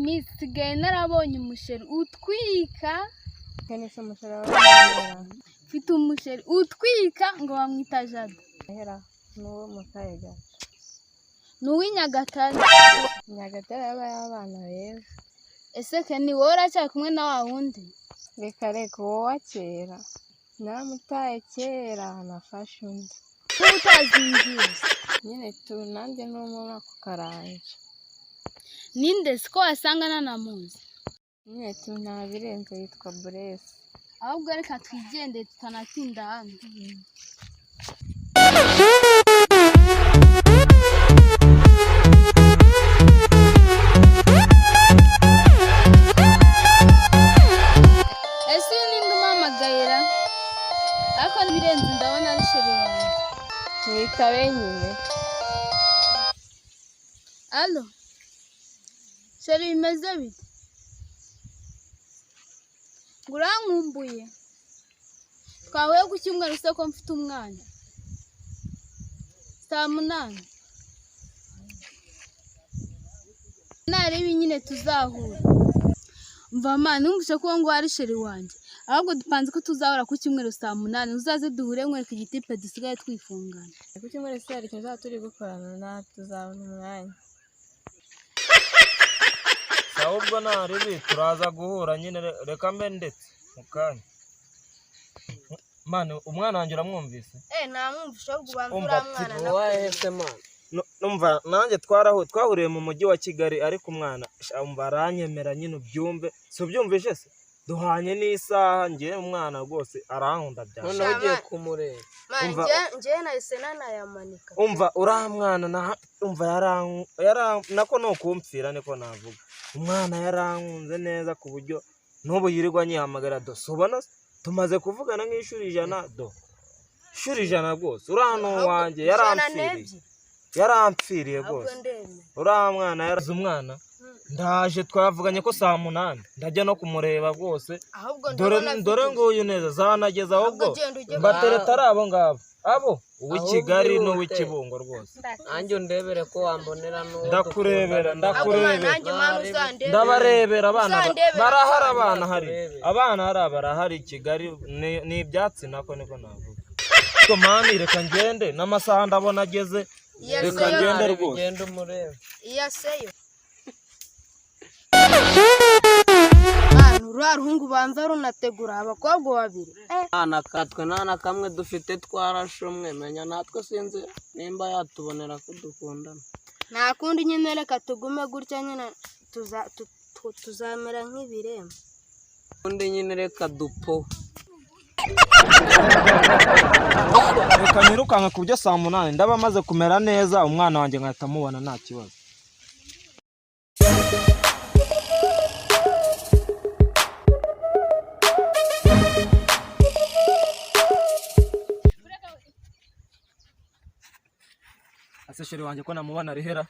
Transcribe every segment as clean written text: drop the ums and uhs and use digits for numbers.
iminsi sigaye narabonye umusheri utwika kene se umusheri wawe mfite umusheri utwika ngo bamwita Jado hera n'uwo mukayega n'uw'Inyagatare y'abana beza ese Keni wowe uracyari kumwe na wa wundi reka wowe wa kera namutaye kera nafashe undi utazingiye nyine nanjye n'umwe ako karanje ninde siko wasanga nanamuzi nyine ntabirenze yitwa Buresi ahubwo reka twigendere tutanatinda hano ese ninde umamagayira ariko birenze ndabona ari sheri wawe mwitabe nyine alo sheri bimeze bite urankumbuye twahuye ku cyumweru se ko mfite umwana 8:00 narebe nyine tuzahura mva mana numvise ko ngo ari sheri wanjye ahubwo dupanze ko tuzahura ku cyumweru 8:00 uzaze duhure nkwereka igitipe dusigaye twifungana ku cyumweru se hari ikintu turi gukorana na tuzabona umwanya ahubwo naribi turaza guhura nyine reka mbe ndetse mukanya mane umwana wanjye uramwumvise namwumvishe ahubwo banzura mwana wahese mane numva nanjye twahuriye mu mujyi wa Kigali ariko umwana umva aranyemera nyine ubyumve si ubyumvishe se duhanye n'isaha ngiye umwana rwose arankunda byane none ugiye kumureba ngiye nahise nanayamanika umva uramwana umva nako no kumpfira niko navuga umwana yarankunze neza ku buryo n'ubu yirirwa nyihamagara do sobona tumaze kuvugana nk'ishuri 100 ishuri 100 rwose urano wanjye yarampfiriye rwose uramwana yaraze umwana ndaje twavuganye ko 8:00 ndajya no kumureba rwose dore nguyu neza zanageza ahubwo mbatereta ari abo ngabo abo uw'Ikigali n'uw'Ikibungo rwose nanjye ndebere ko wambonera n'uwo ndakurebera ndabarebera abana barahari abana hari barahari Kigali ni ibyatsi nako niko navuga to mani reka ngende n'amasaha ndabona ageze reka ngende rwose genda umurebe iyaseyo ruhungu banza runategura abakobwa babiri katwe nana kamwe dufite twarashomwe menya natwe sinzi nimba yatubonera ko dukundana nta kundi nyine reka tugume gutya nyine tuzamera nk'ibirembo undi nyine reka dupo reka nirukanka ku byo 8:00 ndaba maze kumera neza umwana wanjye nkahita mubona nta kibazo ase sheri wanjye ko namubona rihera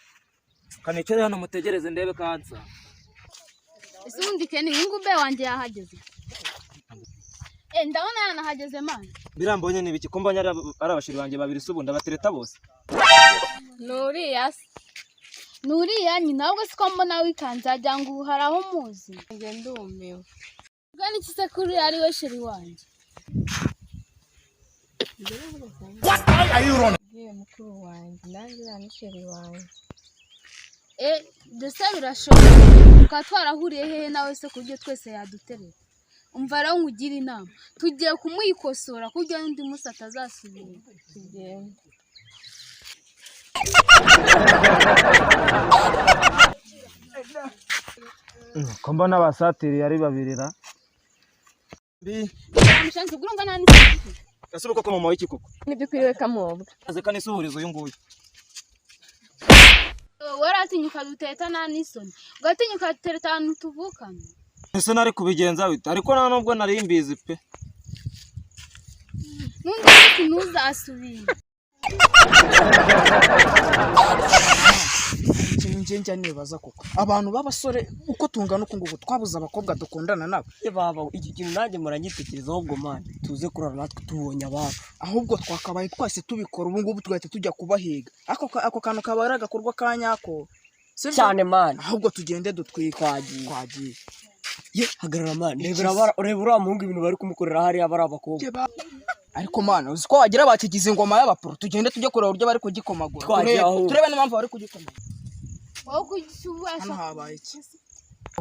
kanicare hano mutegereze ndebe kansa ese undi Keni ingube wanjye yahageze ndabona yanahageze mana birambonye nibiki ko mbonye ari abashiri banjye babiri subu ndabatereta bose nuriya nyina ahubwo siko mbona wikanze ajya ngo haraho muzi njye ndumiwe bwana iki se kuri ari we sheri wanjye What are you running? mukuru wanjye nanjye ni sheri wanjye ndetse birashoboka tukaba twarahuriye hehe nawe se ku buryo twese yaduterera umva rero nkugira inama tugiye kumwikosora kugira ngo undi munsi atazasubira tugende ko mbona abasatiri ari babirira mushanze gurunga nani ese uko mama w'iki koko nibyo kwiriwe kamobwa aze kanisuhurizo uyu nguyu waratinyuka duteta n'anisoni ugatinyuka dutereta ahantu tuvukana ese nari kubigenza wita ariko nta nubwo nari imbizi pe n'undi munsi ntuzasubire njye nibaza koko abantu b'abasore uko tungana uko nguko twabuze abakobwa dukundana nabo baba iki kintu nanjye muranyitekerezaho ubwo mani tuze kurara natwe tubonye abantu ahubwo twakabaye twase tubikora ubu ngubu tugahita tujya kubahiga ako kantu kaba ari agakorwa ka nyako Sibyo? cyane mani. ahubwo tugende dutwike. Twagiye. Ye hagarara mani, reba uriya muhungu ibintu bari kumukorera hariya bari abakobwa. ariko mana uzi ko wagira bakigize ingoma y'abapro, tugende tujye kureba uburyo bari kugikomagura. Twagiye aho. Turebe n'impamvu bari kugikomagura. wowe kugisubasha Hano habaye iki?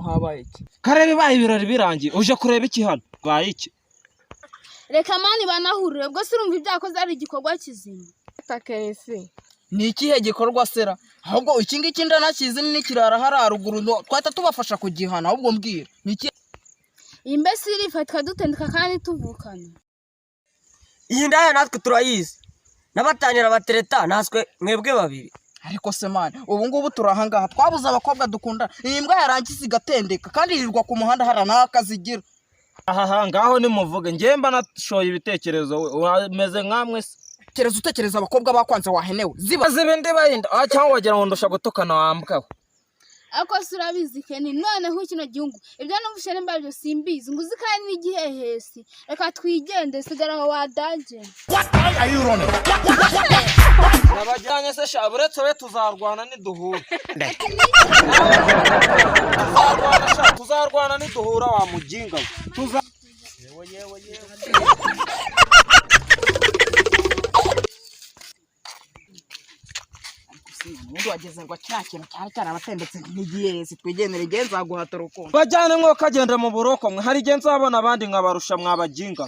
Habaye iki? kare bibaye ibirori birangiye uje kureba iki hano rwaye iki? reka mani banahurire ubwo se urumva ibyakoze ari igikorwa kizima. Ni ikihe gikorwa sera? Ahubwo iki ngiki ndanakizi n'ikirara hari haruguru twahita tubafasha kugihana. Ahubwo mbwira ni iki? iyi mbese irifatika dutendeka kandi tuvukana. Iyi ndaya natwe turayizi. N'abatangira batereta naswe mwebwe babiri. Ariko se man, ubu ngubu turahangaha twabuze abakobwa dukunda. Iyi mbwa yarangiza igatendeka kandi yirirwa ku muhanda hari n'akazigira. Aha ngaho nimuvuge njye mba nashoye ibitekerezo umeze nkamwe se. Kereza utekereza abakobwa bakwanze wahenewe. Zibaze bindi bayinda cyangwa wagira ngo ndusha gutukana wambwaho. ariko se urabizi Keni noneho kino gihugu ibyo numvise nimba byo simbizi ngo uzi kandi n'igihehesi. Reka twigende sigara aho wadanje. Nabajyanye se sha buretse we tuzarwana niduhura. Tuzarwana niduhura wa mujinga. Yewe. Ubundi wageze ngo kiriya kintu cyari cyarabatendetse nk'igihehesi. Twigendere igihe nzaguhata urukundo. Bajyane mwo kagenda mu buroko mwe hari igihe nzabona abandi nkabarusha mwabajinga.